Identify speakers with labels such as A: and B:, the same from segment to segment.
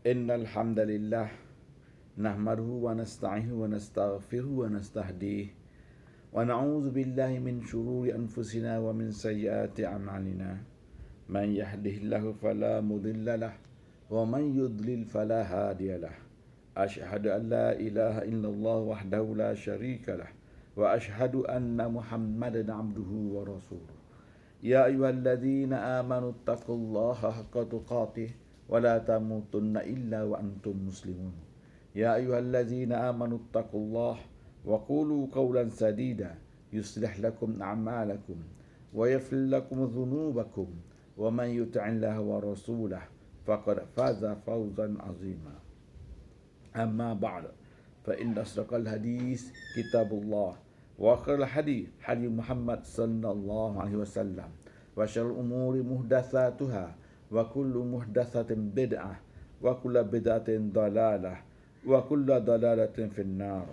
A: Innal hamdalillah nahmaduhu wa nasta'inuhu wa nastaghfiruhu wa nastahdiih wa na'udzu billahi min shururi anfusina wa min sayyiati a'malina. Man yahdihillahu fala mudilla lah wa man yudlil fala hadiya lah. Asyhadu an la ilaha illallah wahdahu la syarika lah wa asyhadu anna Muhammadan abduhu wa rasuluh. Ya ayyuhalladzina amanu taqullaha haqqa tuqatih wa la tamutunna illa wa antum muslimun. Ya ayyuhalladzina amanu taqullaha wa qulu qawlan sadida yuslih lakum a'malakum wa yaghfir lakum dhunubakum wa man yuti'illaha wa rasulahu faqad faza fawzan 'azima. Amma ba'd, fa inna asdaqal hadis kitabullah wa khairal hadi hadi Muhammad sallallahu alaihi wasallam wa syarrul umuri muhdatsatuha wa kullu muhdatsatin bid'ah wa kullu bid'atin dalalah wa kullu dalalatin finnar.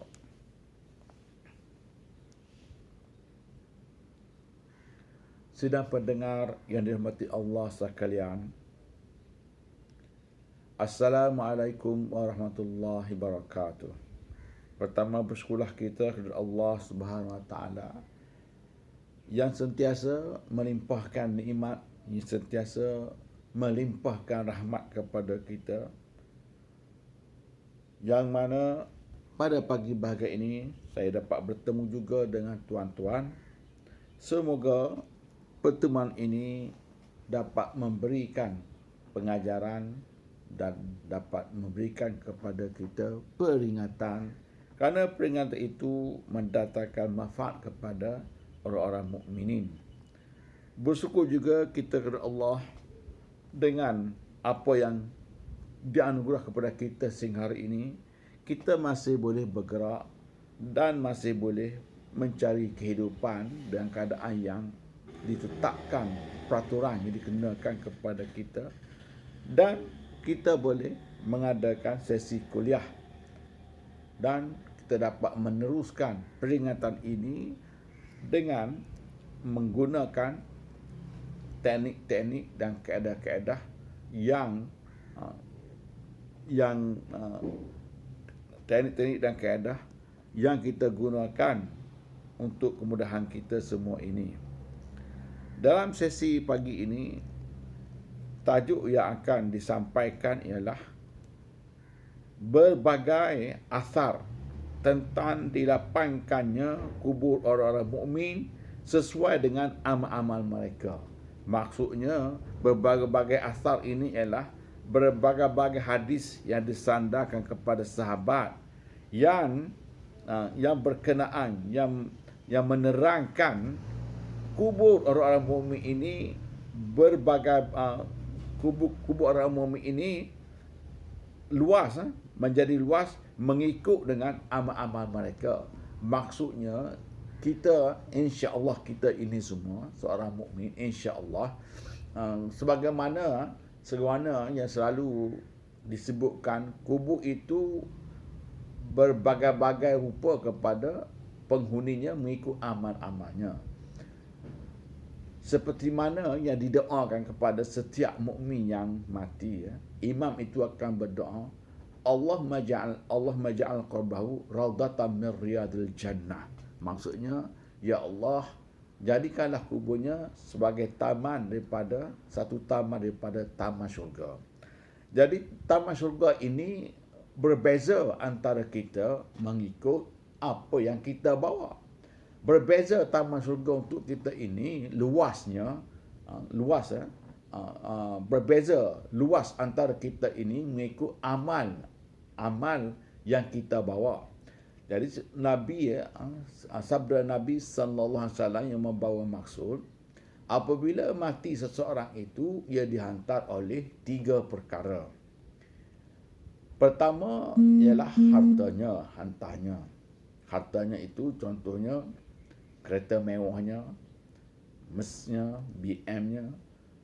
A: Sidang pendengar yang dirahmati Allah sekalian, Assalamualaikum warahmatullahi wabarakatuh. Pertama, bersyukurlah kita kepada Allah Subhanahu wa taala yang sentiasa melimpahkan nikmat, yang sentiasa melimpahkan rahmat kepada kita, yang mana pada pagi bahagia ini saya dapat bertemu juga dengan tuan-tuan. Semoga pertemuan ini dapat memberikan pengajaran dan dapat memberikan kepada kita peringatan, kerana peringatan itu mendatangkan manfaat kepada orang-orang mukminin. Bersyukur juga kita kepada Allah dengan apa yang dianugerah kepada kita sehingga hari ini, kita masih boleh bergerak dan masih boleh mencari kehidupan dengan keadaan yang ditetapkan, peraturan yang dikenakan kepada kita, dan kita boleh mengadakan sesi kuliah dan kita dapat meneruskan peringatan ini dengan menggunakan teknik-teknik dan kaedah-kaedah teknik-teknik dan kaedah yang kita gunakan untuk kemudahan kita semua ini. Dalam sesi pagi ini, tajuk yang akan disampaikan ialah berbagai asar tentang dilapangkannya kubur orang-orang mukmin sesuai dengan amal-amal mereka. Maksudnya, berbagai-bagai asar ini ialah berbagai-bagai hadis yang disandarkan kepada sahabat yang berkenaan, yang menerangkan kubur orang-orang mukmin ini, berbagai kubur orang mukmin ini luas, menjadi luas mengikut dengan amal-amal mereka. Maksudnya, kita, insya-Allah kita ini semua seorang mukmin, insya-Allah, sebagaimana yang selalu disebutkan, kubur itu berbagai-bagai rupa kepada penghuninya mengikut amal-amalnya. Seperti mana yang didoakan kepada setiap mukmin yang mati, imam itu akan berdoa, Allahumma ja'al qabrahu raudhatan min riyadil jannah. Maksudnya, ya Allah, jadikanlah kuburnya sebagai satu taman daripada taman syurga. Jadi taman syurga ini berbeza antara kita mengikut apa yang kita bawa. Berbeza taman syurga untuk kita ini berbeza luas antara kita ini mengikut amal yang kita bawa. Jadi sabda Nabi sallallahu alaihi wasallam yang membawa maksud, apabila mati seseorang itu, ia dihantar oleh 3 perkara. Pertama ialah hartanya. Hartanya itu contohnya kereta mewahnya, mesnya, BM-nya.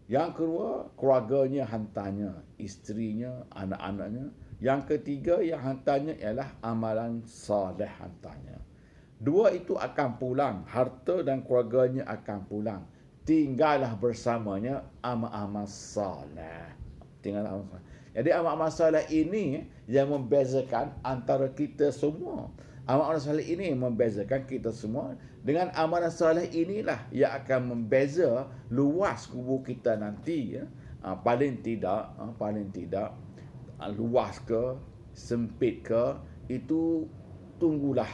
A: Yang kedua, keluarganya hantarnya, isterinya, anak-anaknya. Yang ketiga yang hantarnya ialah amalan soleh hantarnya. 2 itu akan pulang, harta dan keluarganya akan pulang. Tinggallah bersamanya amal-amal soleh. Jadi amal-amal soleh ini yang membezakan antara kita semua. Amal-amal soleh ini yang membezakan kita semua. Dengan amalan soleh inilah yang akan membeza luas kubur kita nanti. Paling tidak luas ke, sempit ke, itu tunggulah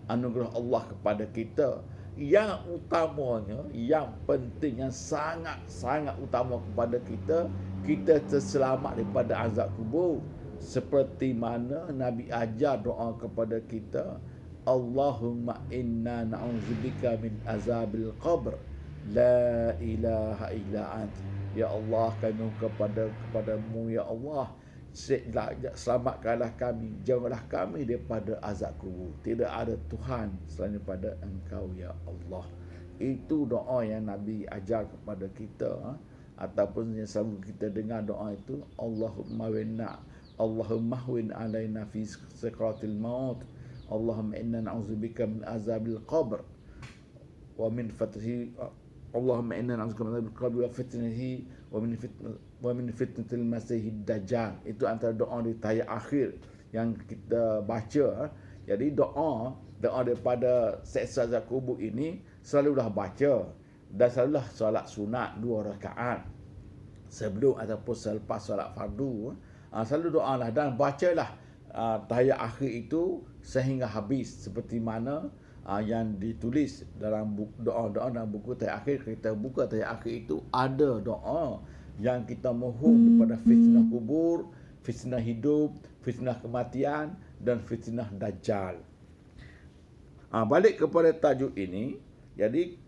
A: anugerah Allah kepada kita. Yang utamanya, yang penting, yang sangat-sangat utama kepada kita, kita terselamat daripada azab kubur. Seperti mana Nabi ajar doa kepada kita, Allahumma inna na'udzubika min azabil qabr, la ilaha illa ant. Ya Allah, kami kepadamu ya Allah, selamatkanlah kami, jauhkanlah kami daripada azab kubur. Tidak ada Tuhan selain daripada Engkau ya Allah. Itu doa yang Nabi ajar kepada kita. Ataupun yang selalu kita dengar doa itu, Allahumma hwin alaina fi sakratil maut, Allahumma inna na'udzubika min azabil qabr wa min fitnati, Allahumma inna na'udzubika min azabil qabr wa fitnatihi wa min fitnatil masihid dajjal. Itu antara doa di tahiyat akhir yang kita baca. Jadi doa daripada seksa azab kubur ini selalulah baca, dan selalulah solat sunat 2 rakaat sebelum ataupun selepas solat fardu. Selalu doalah dan bacalah tahiyat akhir itu sehingga habis, seperti mana yang ditulis dalam doa-doa dalam buku tahiyat akhir. Kita buka tahiyat akhir itu, ada doa yang kita mohon daripada fitnah kubur, fitnah hidup, fitnah kematian dan fitnah dajjal. Balik kepada tajuk ini, jadi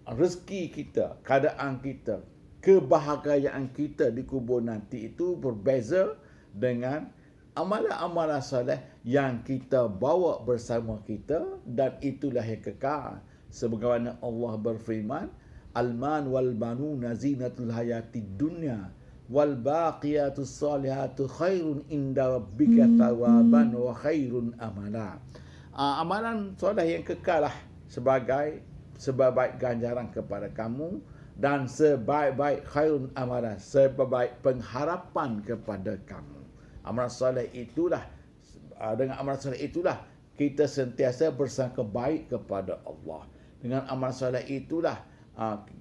A: rezeki kita, keadaan kita, kebahagiaan kita di kubur nanti itu berbeza dengan amalan-amalan soleh yang kita bawa bersama kita, dan itulah yang kekal. Sebagaimana Allah berfirman, Al-man wal banuna zinatul hayatid dunya wal baqiyatus salihatu khairun inda rabbika thawaban wa khairun amala. Amalan soleh yang kekal lah sebaik ganjaran kepada kamu, dan sebaik-baik khairun amalan, sebaik pengharapan kepada kamu. Amalan soleh itulah, dengan amalan soleh itulah kita sentiasa bersangka baik kepada Allah. Dengan amalan soleh itulah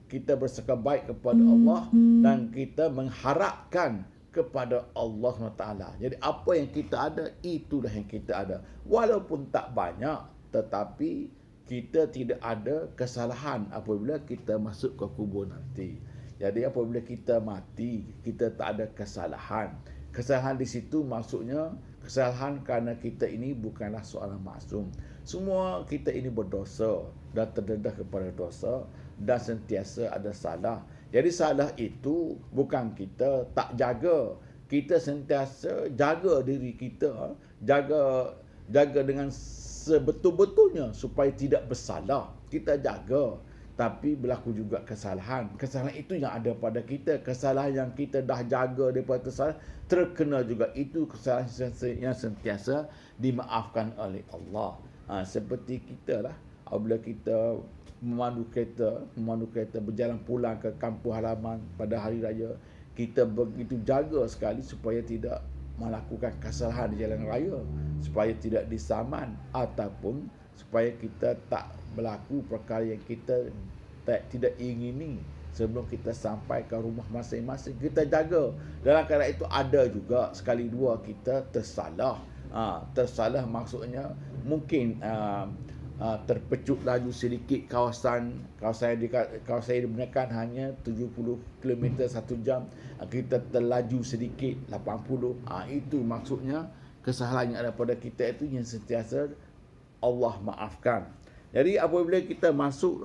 A: kita bersangka baik kepada Allah dan kita mengharapkan kepada Allah SWT. Jadi apa yang kita ada, itulah yang kita ada. Walaupun tak banyak, tetapi kita tidak ada kesalahan apabila kita masuk ke kubur nanti. Jadi apabila kita mati, kita tak ada kesalahan. Kesalahan di situ maksudnya kesalahan kerana kita ini bukanlah seorang maksum. Semua kita ini berdosa dan terdedah kepada dosa dan sentiasa ada salah. Jadi salah itu bukan kita tak jaga. Kita sentiasa jaga diri kita, jaga dengan sebetul-betulnya supaya tidak bersalah. Kita jaga, tapi berlaku juga kesalahan. Kesalahan itu yang ada pada kita. Kesalahan yang kita dah jaga daripada kesalahan, terkena juga itu kesalahan yang sentiasa dimaafkan oleh Allah. Seperti kita lah, apabila kita memandu kereta berjalan pulang ke kampung halaman pada hari raya, kita begitu jaga sekali supaya tidak melakukan kesalahan di jalan raya, supaya tidak disaman, ataupun supaya kita tak berlaku perkara yang kita tidak ingini sebelum kita sampai ke rumah masing-masing. Kita jaga. Dalam keadaan itu ada juga sekali dua kita tersalah. Tersalah maksudnya mungkin terpecut laju sedikit kawasan yang digunakan hanya 70 km 1 jam, kita terlaju sedikit 80. Itu maksudnya kesalahan yang ada pada kita itu yang sentiasa Allah maafkan. Jadi apabila kita masuk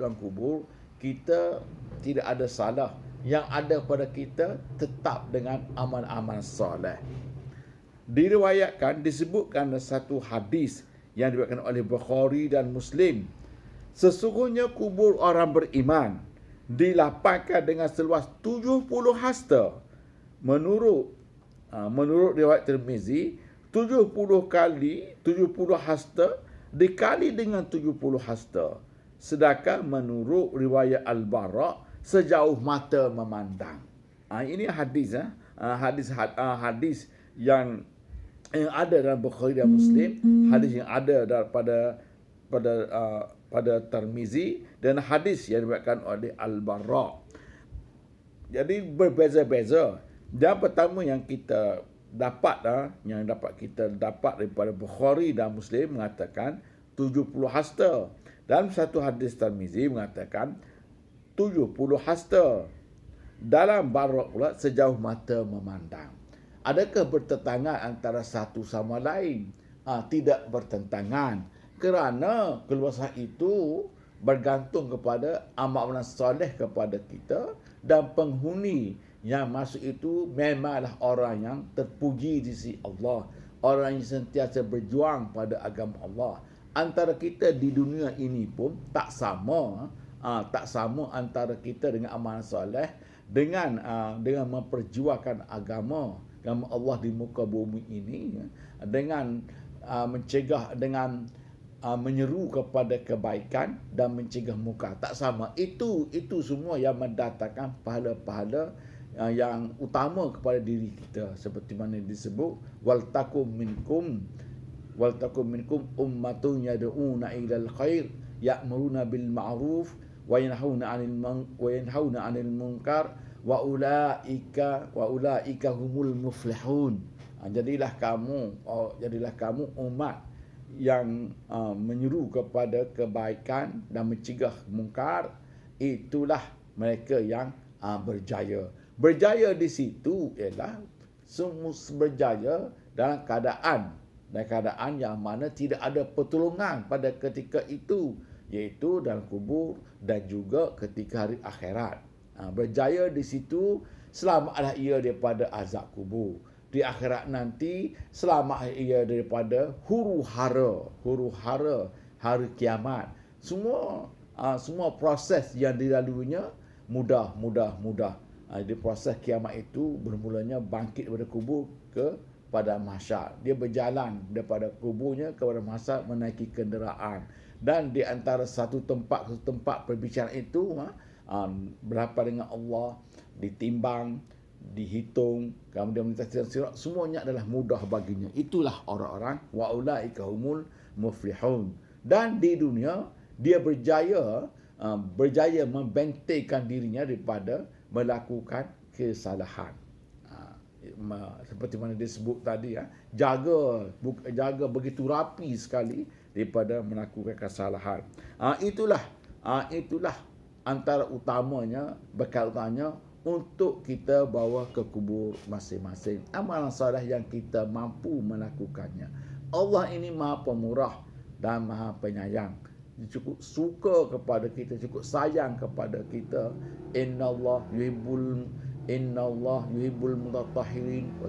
A: dalam kubur, kita tidak ada salah. Yang ada pada kita tetap dengan amal-amal soleh. Diriwayatkan, disebutkan satu hadis yang diriwayatkan oleh Bukhari dan Muslim. Sesungguhnya kubur orang beriman dilapangkan dengan seluas 70 hasta. Menurut riwayat Tirmizi, 70 kali 70 hasta dikali dengan 70 hasta. Sedangkan menurut riwayat Al-Bara, sejauh mata memandang. Ini hadis. hadis yang ada dalam Bukhari dan Muslim, hadis yang ada daripada pada Tirmizi, dan hadis yang diriwayatkan oleh Al-Barra. Jadi berbeza-beza. Yang pertama yang kita dapat kita dapat daripada Bukhari dan Muslim mengatakan 70 hasta. Dalam satu hadis Tirmizi mengatakan 70 hasta. Dalam Barra pula sejauh mata memandang. Adakah bertentangan antara satu sama lain? Tidak bertentangan. Kerana keluasan itu bergantung kepada amalan soleh kepada kita, dan penghuni yang masuk itu memanglah orang yang terpuji di sisi Allah, orang yang sentiasa berjuang pada agama Allah. Antara kita di dunia ini pun tak sama antara kita dengan amalan soleh dengan memperjuangkan agama Allah di muka bumi ini, dengan mencegah, dengan menyeru kepada kebaikan dan mencegah munkar. Tak sama. Itu semua yang mendatangkan pahala-pahala yang utama kepada diri kita, seperti mana disebut wal takum minkum ummatun yad'una ilal khair ya'muruna bil ma'ruf wa yanhauna 'anil munkar wa ulaika humul muflihun. Jadilah kamu umat yang menyeru kepada kebaikan dan mencegah mungkar. Itulah mereka yang berjaya. Berjaya di situ ialah semua berjaya dalam keadaan yang mana tidak ada pertolongan pada ketika itu, iaitu dalam kubur dan juga ketika hari akhirat. Berjaya di situ, selamatlah ia daripada azab kubur. Di akhirat nanti selamat ia daripada huru-hara hari kiamat. Semua proses yang dilaluinya mudah. Di proses kiamat itu bermulanya bangkit daripada kubur kepada mahsyar. Dia berjalan daripada kuburnya kepada mahsyar menaiki kenderaan. Dan di antara satu tempat perbicaraan itu berhadapan dengan Allah, ditimbang, dihitung, kemudian melintasi sirat, semuanya adalah mudah baginya. Itulah orang-orang wa ulaika humul muflihun. Dan di dunia dia berjaya membentengkan dirinya daripada melakukan kesalahan. Seperti mana disebut tadi, jaga begitu rapi sekali daripada melakukan kesalahan. Itulah antara utamanya, bekal utamanya untuk kita bawa ke kubur masing-masing. Amalan soleh yang kita mampu melakukannya. Allah ini Maha Pemurah dan Maha Penyayang. Dia cukup suka kepada kita, cukup sayang kepada kita. Innallaha yuhibbul mutatahhirin wa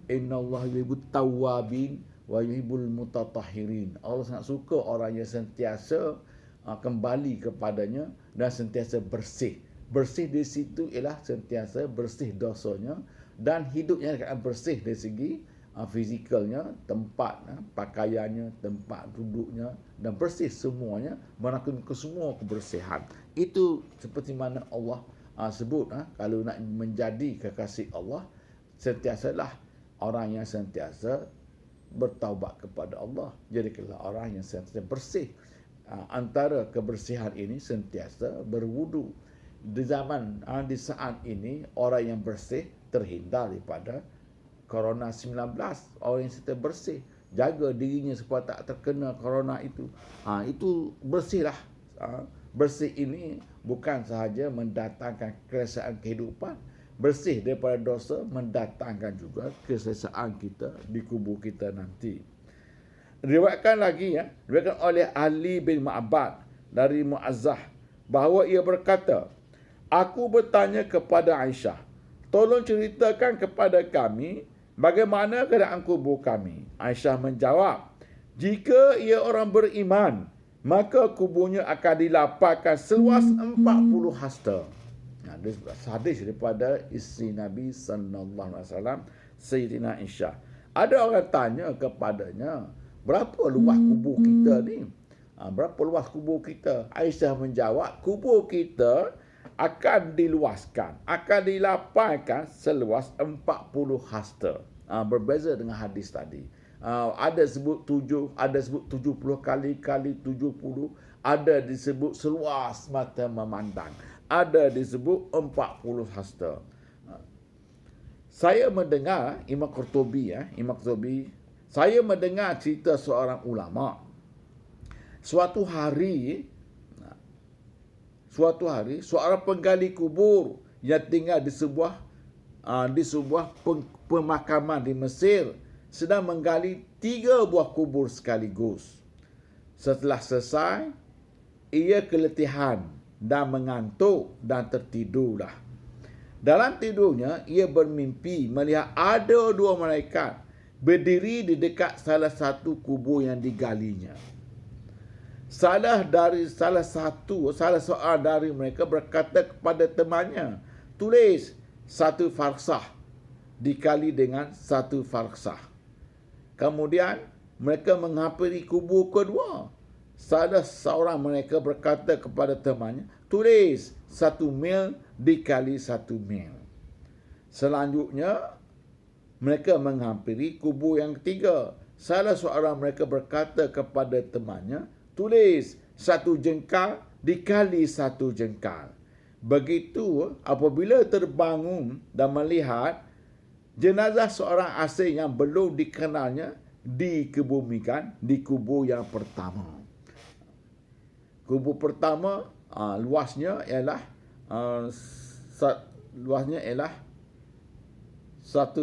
A: innallaha yuhibbut tawwabin wa yuhibbul mutatahhirin. Allah sangat suka orang yang sentiasa kembali kepadanya dan sentiasa bersih. Bersih di situ ialah sentiasa bersih dosanya, dan hidupnya akan bersih dari segi fizikalnya, tempat pakaiannya, tempat duduknya, dan bersih semuanya, melakukan semua kebersihan. Itu seperti mana Allah sebut, kalau nak menjadi kekasih Allah, sentiasalah orang yang sentiasa bertaubat kepada Allah. Jadilah orang yang sentiasa bersih. Antara kebersihan ini sentiasa berwudu. Di saat ini orang yang bersih terhindar daripada Corona 19. Orang yang sentiasa bersih, jaga dirinya supaya tak terkena corona itu. Itu bersihlah. Bersih ini bukan sahaja mendatangkan keselesaan kehidupan, bersih daripada dosa mendatangkan juga keselesaan kita di kubur kita nanti. Diriwayatkan lagi, diriwayatkan oleh Ali bin Ma'bad dari Mu'azzah bahawa ia berkata, aku bertanya kepada Aisyah, tolong ceritakan kepada kami bagaimana keadaan kubur kami. Aisyah menjawab, jika ia orang beriman, maka kuburnya akan dilapangkan seluas 40 hasta. Hadis daripada isteri Nabi SAW, Sayyidina Aisyah. Ada orang tanya kepadanya, berapa luas kubur kita ni? Berapa luas kubur kita? Aisyah menjawab, kubur kita akan diluaskan, akan dilapangkan seluas 40 hasta. Berbeza dengan hadis tadi. Ada sebut 7, ada sebut 70 kali 70, ada disebut seluas mata memandang, ada disebut 40 hasta. Saya mendengar Imam Qurtubi, saya mendengar cerita seorang ulama. Suatu hari seorang penggali kubur yang tinggal di sebuah pemakaman di Mesir sedang menggali 3 buah kubur sekaligus. Setelah selesai, ia keletihan dan mengantuk dan tertidurlah. Dalam tidurnya, ia bermimpi melihat ada 2 malaikat berdiri di dekat salah satu kubur yang digalinya. Salah seorang dari mereka berkata kepada temannya, tulis 1 farsah dikali dengan 1 farsah. Kemudian mereka menghampiri kubur kedua. Salah seorang mereka berkata kepada temannya, tulis 1 mil dikali 1 mil. Selanjutnya mereka menghampiri kubur yang ketiga. Salah seorang mereka berkata kepada temannya, tulis 1 jengkal dikali 1 jengkal. Begitu apabila terbangun dan melihat jenazah seorang asing yang belum dikenalnya dikebumikan di kubur yang pertama. Kubur pertama luasnya ialah 1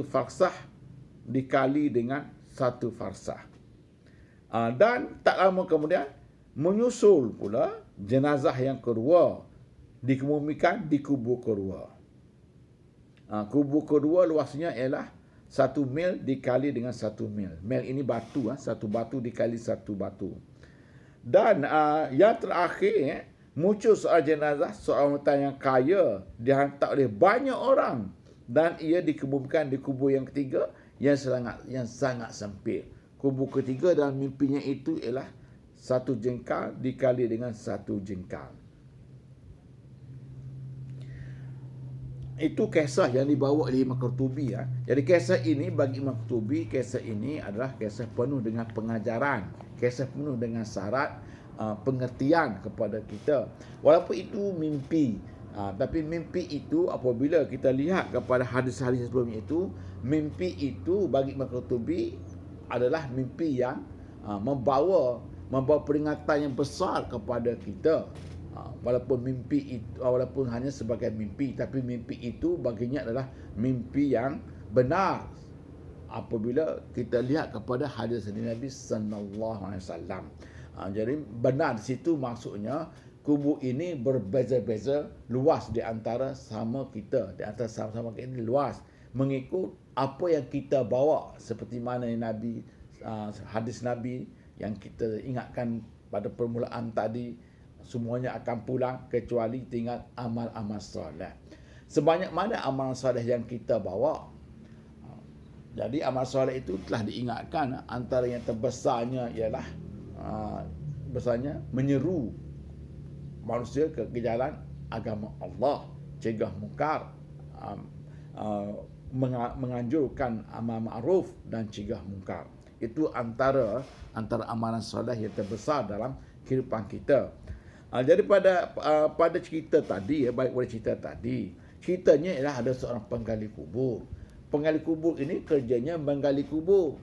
A: farsah dikali dengan 1 farsah. Dan tak lama kemudian menyusul pula jenazah yang kedua dikebumikan di kubur kedua. Kubur kedua luasnya ialah 1 mil dikali dengan 1 mil. Mil ini batu, 1 batu dikali 1 batu. Dan yang terakhir, muncul seorang jenazah, seorang wanita yang kaya, dihantar oleh banyak orang dan ia dikebumikan di kubur yang ketiga yang sangat sempit. Kubur ketiga dalam mimpinya itu ialah 1 jengkal dikali dengan 1 jengkal. Itu kisah yang dibawa oleh Imam Qurtubi. Jadi kisah ini bagi Imam Qurtubi, kisah ini adalah kisah penuh dengan pengajaran, kisah penuh dengan syarat pengertian kepada kita. Walaupun itu mimpi, tapi mimpi itu apabila kita lihat kepada hadis-hadis sebelumnya itu, mimpi itu bagi Imam Qurtubi adalah mimpi yang membawa peringatan yang besar kepada kita. Walaupun mimpi itu, walaupun hanya sebagai mimpi, tapi mimpi itu baginya adalah mimpi yang benar apabila kita lihat kepada hadis Nabi sallallahu alaihi wasallam. Jadi benar di situ maksudnya kubur ini berbeza-beza luas di antara sama kita, di antara sama-sama kita ini luas mengikut apa yang kita bawa, seperti mana yang Nabi hadis Nabi yang kita ingatkan pada permulaan tadi, semuanya akan pulang kecuali tinggal amal-amal soleh. Sebanyak mana amal soleh yang kita bawa. Jadi amal soleh itu telah diingatkan, antara yang terbesarnya ialah besarnya menyeru manusia ke jalan agama Allah, cegah mungkar, menganjurkan amal ma'ruf dan cegah mungkar. Itu antara amalan soleh yang terbesar dalam kehidupan kita. Jadi pada cerita tadi, baik pada cerita tadi, ceritanya ialah ada seorang penggali kubur. Penggali kubur ini kerjanya menggali kubur.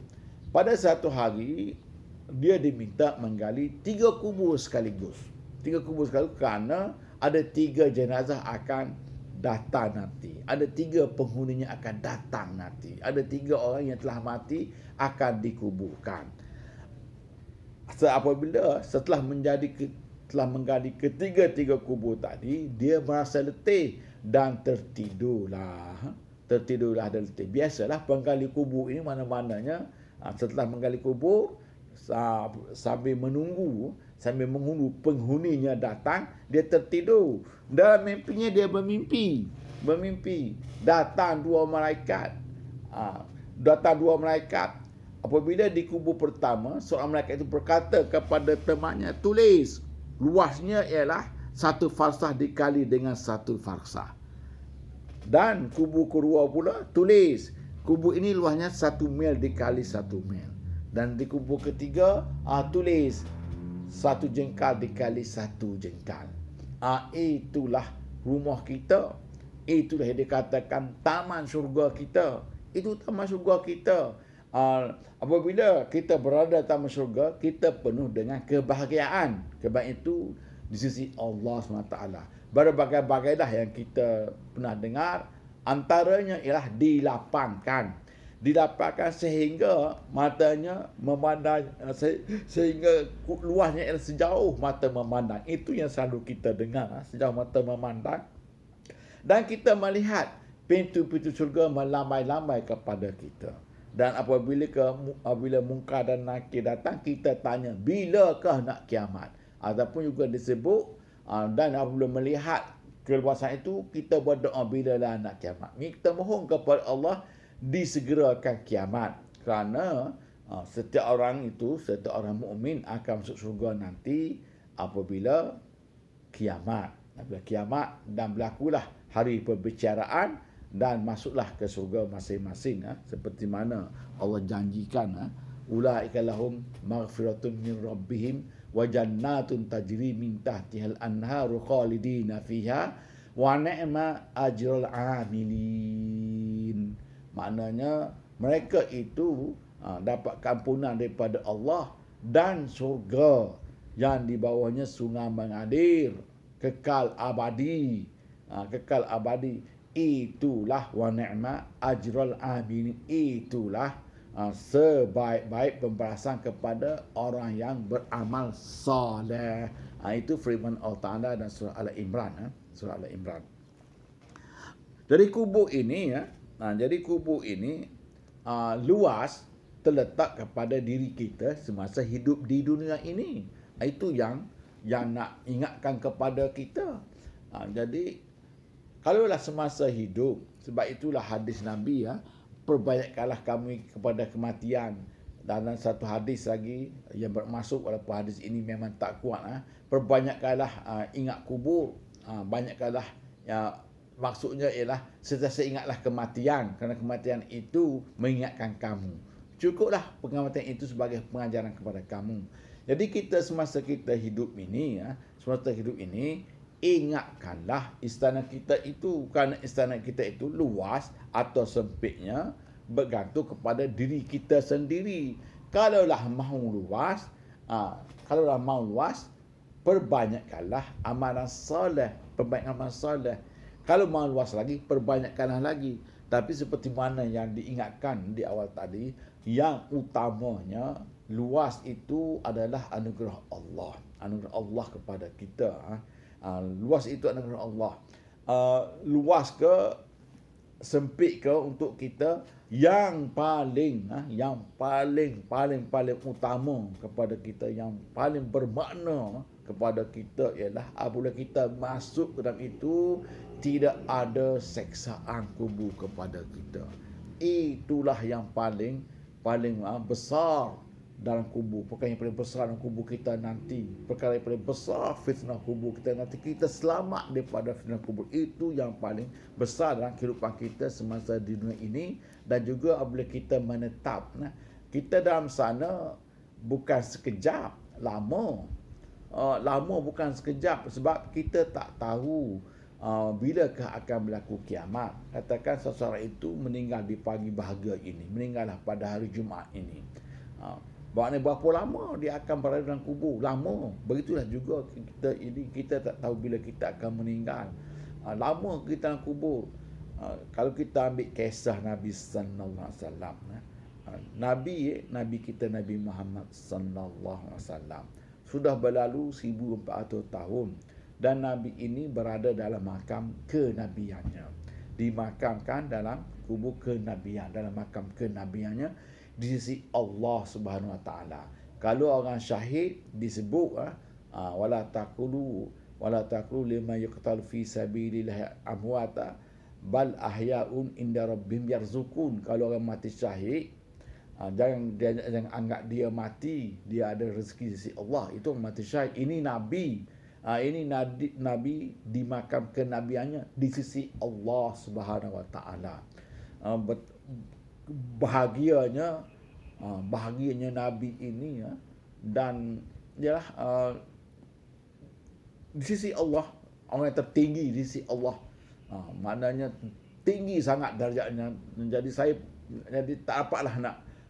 A: Pada satu hari, dia diminta menggali 3 kubur sekaligus. 3 kubur sekaligus kerana ada 3 jenazah akan datang nanti. Ada 3 penghuninya akan datang nanti. Ada 3 orang yang telah mati akan dikuburkan. Apabila setelah menggali ketiga-tiga kubur tadi, dia merasa letih dan tertidurlah dan letih. Biasalah penggali kubur ini mana-mananya setelah menggali kubur, sambil menunggu penghuninya datang, dia tertidur. Dalam mimpinya dia bermimpi datang 2 malaikat. Apabila di kubur pertama, seorang malaikat itu berkata kepada temannya, tulis luasnya ialah satu farsah dikali dengan satu farsah. Dan kubu kedua pula tulis, kubu ini luasnya 1 mil dikali 1 mil. Dan di kubu ketiga tulis 1 jengkal dikali 1 jengkal. Itulah rumah kita. Itulah yang dikatakan taman syurga kita. Itu taman syurga kita. Apabila kita berada di taman syurga, kita penuh dengan kebahagiaan. Kebahagiaan itu di sisi Allah SWT. Berbagai-bagailah yang kita pernah dengar. Antaranya ialah dilapangkan. Dilapangkan sehingga matanya memandang, sehingga luasnya ialah sejauh mata memandang. Itu yang selalu kita dengar, sejauh mata memandang. Dan kita melihat pintu-pintu syurga melambai-lambai kepada kita. Dan apabila Munkar dan Nakir datang, kita tanya, bilakah nak kiamat? Ataupun juga disebut, dan apabila melihat keluasan itu, kita berdoa, bilalah nak kiamat. Kita mohon kepada Allah disegerakan kiamat. Kerana setiap orang mukmin akan masuk syurga nanti apabila kiamat. Apabila kiamat dan berlakulah hari perbicaraan dan masuklah ke syurga masing-masing, seperti mana Allah janjikan, ulaika lahum maghfiratun min rabbihim wa jannatun tajri min tahtihal anharu khalidina fiha wa ni'ma ajrul amilin. Maknanya mereka itu dapat kampunan daripada Allah dan syurga yang di bawahnya sungai mengalir, kekal abadi. Kekal abadi. Itulah wa ni'ma ajrul amilin. Itulah sebaik-baik pembalasan kepada orang yang beramal soleh. Itu firman Allah Ta'ala dan surah Al-Imran. Surah Al-Imran. Jadi kubu ini luas terletak kepada diri kita semasa hidup di dunia ini. Itu yang nak ingatkan kepada kita. Jadi kalaulah semasa hidup, sebab itulah hadis Nabi, perbanyakkanlah kami kepada kematian. Dalam satu hadis lagi yang bermasuk, walaupun hadis ini memang tak kuat, perbanyakkanlah ingat kubur. Banyakkanlah, maksudnya ialah sentiasa ingatlah kematian, kerana kematian itu mengingatkan kamu. Cukuplah kematian itu sebagai pengajaran kepada kamu. Jadi kita semasa kita hidup ini, ingatkanlah istana kita itu, kerana istana kita itu luas atau sempitnya bergantung kepada diri kita sendiri. Kalaulah mahu luas, perbanyakkanlah amalan soleh, perbanyakkan amalan soleh. Kalau mahu luas lagi, perbanyakkanlah lagi. Tapi seperti mana yang diingatkan di awal tadi, yang utamanya luas itu adalah anugerah Allah. Anugerah Allah kepada kita. Luas itu anugerah Allah. Luas ke sempit ke untuk kita, yang paling utama kepada kita, yang paling bermakna kepada kita ialah apabila kita masuk ke dalam itu, tidak ada seksaan kubur kepada kita. Itulah yang paling besar dalam kubur. Perkara yang paling besar dalam kubur kita nanti, perkara yang paling besar fitnah kubur kita nanti, kita selamat daripada fitnah kubur. Itu yang paling besar dalam kehidupan kita semasa di dunia ini. Dan juga apabila kita menetap, kita dalam sana bukan sekejap, lama bukan sekejap, sebab kita tak tahu bilakah akan berlaku kiamat. Katakan seseorang itu meninggal di pagi bahagia ini, meninggallah pada hari Jumaat ini, maknanya berapa lama dia akan berada dalam kubur? Lama. Begitulah juga kita tak tahu bila kita akan meninggal. Lama kita dalam kubur. Kalau kita ambil kisah Nabi sallallahu alaihi wasallam, Nabi kita Nabi Muhammad sallallahu alaihi wasallam sudah berlalu 1400 tahun, dan Nabi ini berada dalam makam kenabiannya, dimakamkan dalam kubur kenabian, dalam makam kenabiannya di sisi Allah Subhanahu Wa Taala. Kalau orang syahid disebut wala taqulu lima yuqtal fi sabilillah amwata bal ahyaun inda rabbihim yarzukun. Kalau orang mati syahid, jangan anggap dia mati, dia ada rezeki di sisi Allah. Itu orang mati syahid. Ini Nabi Ini Nabi dimakam kenabiannya di sisi Allah Subhanahu Wa Taala. Bahagianya Nabi ini ya, dan ialah di sisi Allah, orang yang tertinggi di sisi Allah. Maknanya tinggi sangat darjatnya. Jadi tak apalah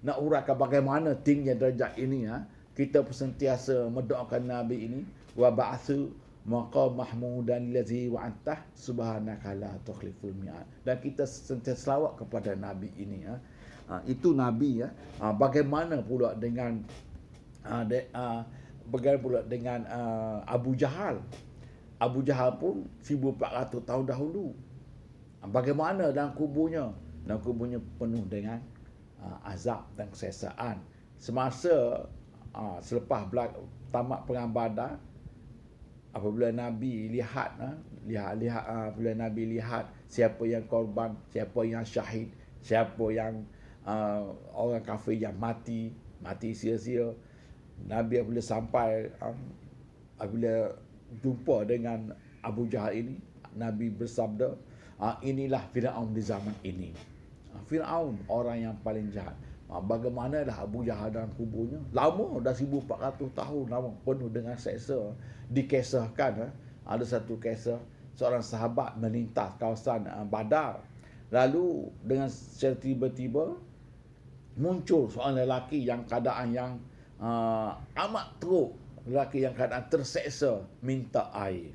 A: nak uraikan bagaimana tinggi darjat ini ya. Kita sentiasa mendoakan Nabi ini, wa ba'athu maqam mahmudan allazi wa'antah subhanaka la tukhliful mi'ad. Dan kita sentiasa selawat kepada Nabi ini ya. Itu Nabi ya. Bagaimana pula dengan Abu Jahal? Abu Jahal pun 1400 tahun dahulu. Bagaimana dalam kuburnya? Dalam kuburnya penuh dengan azab dan kesesakan. Semasa selepas tamat perang Badar, apabila Nabi apabila Nabi lihat siapa yang korban, siapa yang syahid, siapa yang orang kafir yang mati sia-sia, Nabi apabila jumpa dengan Abu Jahal ini, Nabi bersabda, inilah Firaun di zaman ini. Firaun orang yang paling jahat. Bagaimanalah Abu Jahal dalam kuburnya? Lama, dah 1400 tahun lama, penuh dengan seksa. Dikisahkan, ada satu kisah seorang sahabat melintas kawasan Badar. Lalu dengan secara tiba-tiba muncul seorang lelaki yang keadaan yang amat teruk, lelaki yang keadaan terseksa, minta air.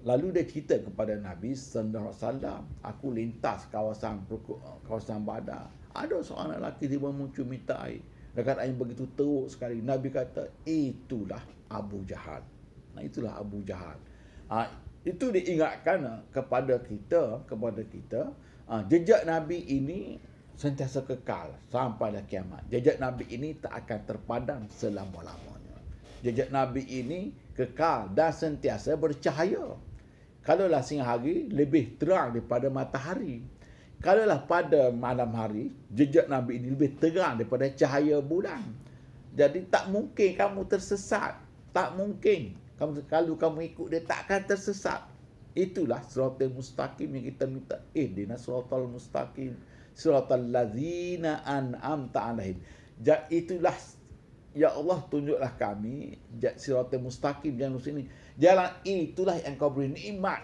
A: Lalu dia cerita kepada Nabi sallallahu alaihi wasallam, aku lintas kawasan Badar. Ada seorang lelaki tiba muncul minta air. Dekat air begitu teruk sekali. Nabi kata, itulah Abu Jahal. Itulah Abu Jahal. Itu diingatkan kepada kita, jejak Nabi ini sentiasa kekal sampai kiamat. Jejak Nabi ini tak akan terpadam selama-lamanya. Jejak Nabi ini kekal dan sentiasa bercahaya. Kalaulah siang hari lebih terang daripada matahari. Kalaulah pada malam hari, jejak Nabi ini lebih terang daripada cahaya bulan. Jadi tak mungkin kamu tersesat. Tak mungkin. Kalau kamu ikut dia, tak akan tersesat. Itulah siratal mustaqim yang kita minta. Ihdinas siratal mustaqim, siratal ladzina an'amta 'alaihim. Itulah, ya Allah, tunjuklah kami siratal mustaqim, jalan ini. Jalan itulah yang kau beri nikmat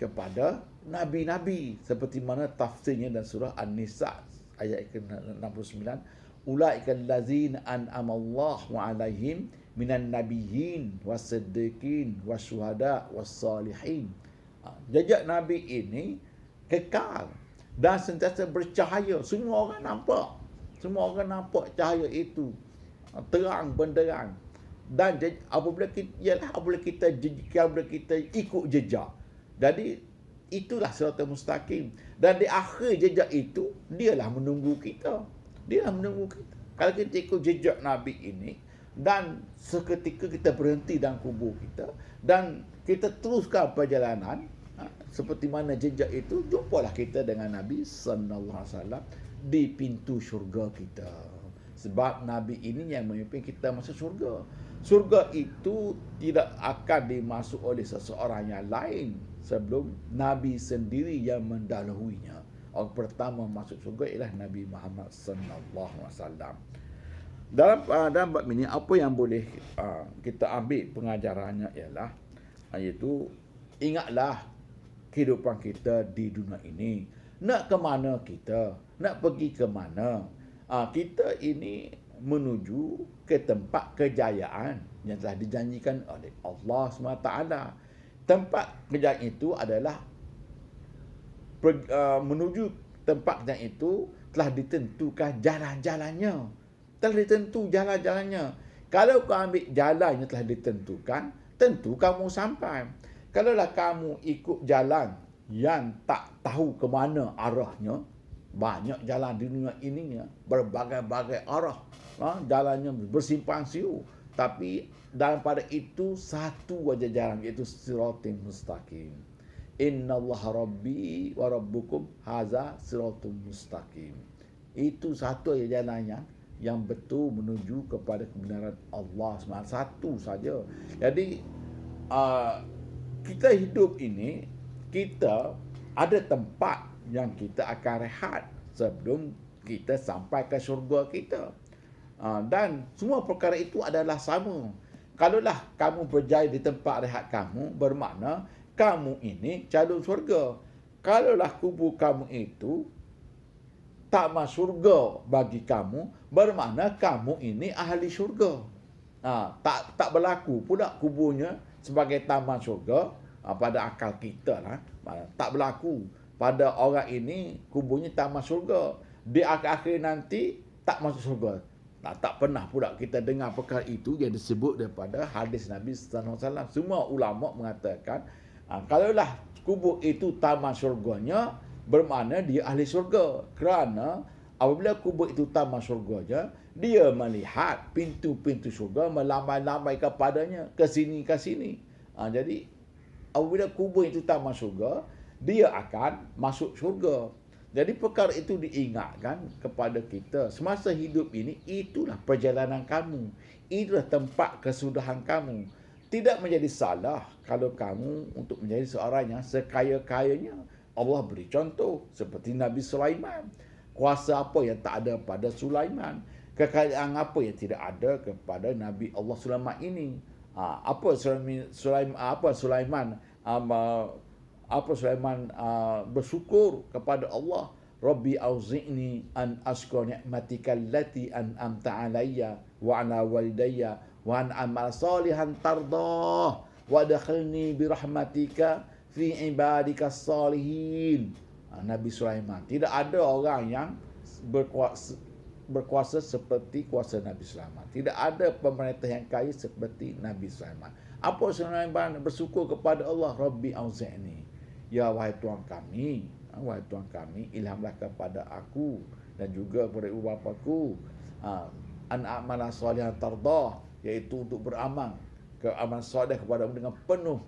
A: kepada Nabi-Nabi, seperti mana tafsirnya dalam surah An-Nisa ayat ke-69, ulaikal ladzina an'amallahu 'alaihim minan nabiyyin wasiddiqin wasyuhada wassalihin. Jejak Nabi ini kekal dan sentiasa bercahaya. Semua orang nampak cahaya itu terang benderang. Dan apabila kita ikut jejak, jadi itulah siratal mustaqim. Dan di akhir jejak itu, dialah menunggu kita. Kalau kita ikut jejak Nabi ini, dan seketika kita berhenti dalam kubur kita, dan kita teruskan perjalanan, seperti mana jejak itu, jumpalah kita dengan Nabi sallallahu alaihi wasallam di pintu syurga kita. Sebab Nabi ini yang memimpin kita masuk syurga. Syurga itu tidak akan dimasuk oleh seseorang yang lain sebelum Nabi sendiri yang mendahulunya. Orang pertama masuk syurga ialah Nabi Muhammad sallallahu alaihi wasallam. Dalam bab ini, apa yang boleh kita ambil pengajarannya ialah, iaitu ingatlah kehidupan kita di dunia ini. Nak ke mana kita? Nak pergi ke mana? Kita ini menuju ke tempat kejayaan yang telah dijanjikan oleh Allah SWT. Tempat kejayaan itu adalah menuju tempat kejayaan itu telah ditentukan jalan-jalannya. Kalau kau ambil jalan yang telah ditentukan, tentu kamu sampai. Kalaulah kamu ikut jalan yang tak tahu ke mana arahnya, banyak jalan di dunia ini ya, berbagai-bagai arah, jalannya bersimpang siur, tapi dalam pada itu satu aja jalan, iaitu siratal mustaqim. Innallaha rabbi wa rabbukum haza siratal mustaqim. Itu satu aja jalannya yang betul menuju kepada kebenaran Allah SWT. Satu saja. Jadi kita hidup ini, kita ada tempat yang kita akan rehat sebelum kita sampai ke syurga kita. Dan semua perkara itu adalah sama. Kalaulah kamu berjaya di tempat rehat kamu, bermakna kamu ini calon syurga. Kalaulah kubur kamu itu taman syurga bagi kamu, bermakna kamu ini ahli syurga. Tak berlaku pula kuburnya sebagai taman syurga pada akal kita lah. Tak berlaku pada orang ini kuburnya taman syurga. Di akhir-akhir nanti tak masuk syurga. Tak pernah pula kita dengar perkara itu yang disebut daripada hadis Nabi sallallahu alaihi wasallam. Semua ulama mengatakan kalaulah kubur itu taman syurganya, bermakna dia ahli syurga. Kerana apabila kubur itu taman syurganya, dia melihat pintu-pintu syurga melambai-lambai kepadanya, ke sini ke sini. Jadi apabila kubur itu taman syurga, dia akan masuk syurga. Jadi perkara itu diingatkan kepada kita. Semasa hidup ini, itulah perjalanan kamu. Itulah tempat kesudahan kamu. Tidak menjadi salah kalau kamu untuk menjadi seorang yang sekaya-kayanya. Allah beri contoh seperti Nabi Sulaiman. Kuasa apa yang tak ada pada Sulaiman? Kekayaan apa yang tidak ada kepada Nabi Allah Sulaiman ini? Sulaiman bersyukur kepada Allah. Rabbi auzi'ni an ashkura ni'matika allati an'amta alayya wa ala walidayya wa an amal salihan tardah wa adkhilni bi rahmatika fi ibadika salihin. Nabi Sulaiman. Tidak ada orang yang berkuasa seperti kuasa Nabi Sulaiman. Tidak ada pemerintah yang kaya seperti Nabi Sulaiman. Apa Sulaiman bersyukur kepada Allah? Rabbi auzi'ni. Ya wahai Tuhan kami, ilhamlah kepada aku dan juga kepada ibu bapaku an a'mala salihan tardah, iaitu untuk beramal ke amal soleh kepadamu dengan penuh